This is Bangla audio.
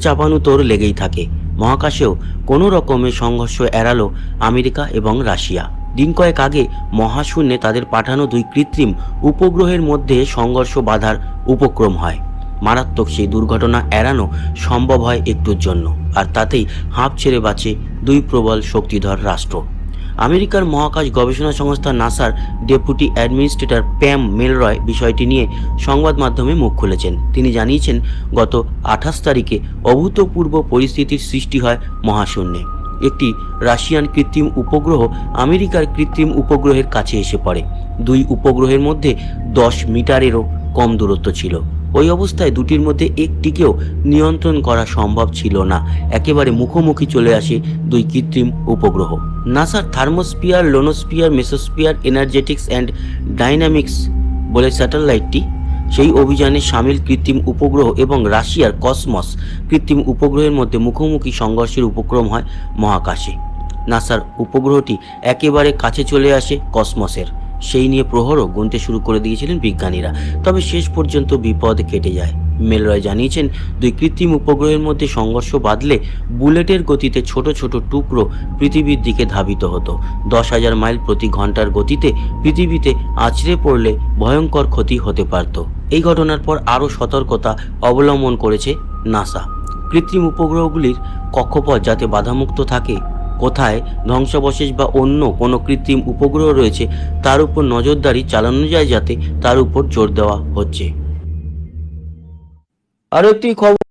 চাপানুতোর লেগেই থাকে। মহাকাশেও কোনো রকমের সংঘর্ষ এড়ালো আমেরিকা এবং রাশিয়া। দিন কয়েক আগে মহাশূন্যে তাদের পাঠানো দুই কৃত্রিম উপগ্রহের মধ্যে সংঘর্ষ বাধার উপক্রম হয়। মারাত্মক সেই দুর্ঘটনা এড়ানো সম্ভব হয় একটুর জন্য, আর তাতেই হাঁপ ছেড়ে বাঁচে দুই প্রবল শক্তিধর রাষ্ট্র। আমেরিকার মহাকাশ গবেষণা সংস্থা নাসার ডেপুটি অ্যাডমিনিস্ট্রেটর প্যাম মেলরয় বিষয়টি নিয়ে সংবাদ মাধ্যমে মুখ খুলেছেন। তিনি জানিয়েছেন, গত 28 তারিখে অভূতপূর্ব পরিস্থিতির সৃষ্টি হয় মহাশূন্যে। একটি রাশিয়ান কৃত্রিম উপগ্রহ আমেরিকার কৃত্রিম উপগ্রহের কাছে এসে পড়ে। দুই উপগ্রহের মধ্যে 10 মিটারেরও কম দূরত্ব ছিল। ওই অবস্থায় দুটির মধ্যে একটিকেও নিয়ন্ত্রণ করা সম্ভব ছিল না। একেবারে মুখোমুখি চলে আসে দুই কৃত্রিম উপগ্রহ। নাসার থার্মোস্ফিয়ার, লোনোস্ফিয়ার, মেসোস্ফিয়ার এনার্জেটিক্স অ্যান্ড ডাইনামিক্স বলে স্যাটেলাইটটি সেই অভিযানে সামিল কৃত্রিম উপগ্রহ এবং রাশিয়ার কসমস কৃত্রিম উপগ্রহের মধ্যে মুখোমুখি সংঘর্ষের উপক্রম হয় মহাকাশে। নাসার উপগ্রহটি একেবারে কাছে চলে আসে কসমসের। সেই নিয়ে প্রহরও গুনতে শুরু করে দিয়েছিলেন বিজ্ঞানীরা, তবে শেষ পর্যন্ত বিপদ কেটে যায়। মেলরয় জানিয়েছেন, দুই কৃত্রিম উপগ্রহের মধ্যে সংঘর্ষ বাঁধলে বুলেটের গতিতে ছোট ছোট টুকরো পৃথিবীর দিকে ধাবিত হতো। 10,000 মাইল প্রতি ঘন্টার গতিতে পৃথিবীতে আছড়ে পড়লে ভয়ঙ্কর ক্ষতি হতে পারত। এই ঘটনার পর আরও সতর্কতা অবলম্বন করেছে নাসা। কৃত্রিম উপগ্রহগুলির কক্ষপথ যাতে বাধামুক্ত থাকে, কোথায় ধ্বংসাবশেষ বা অন্য কোনো কৃত্রিম উপগ্রহ রয়েছে তার উপর নজরদারি চালানো যায়, যাতে তার উপর জোর দেওয়া হচ্ছে। আরও একটি খবর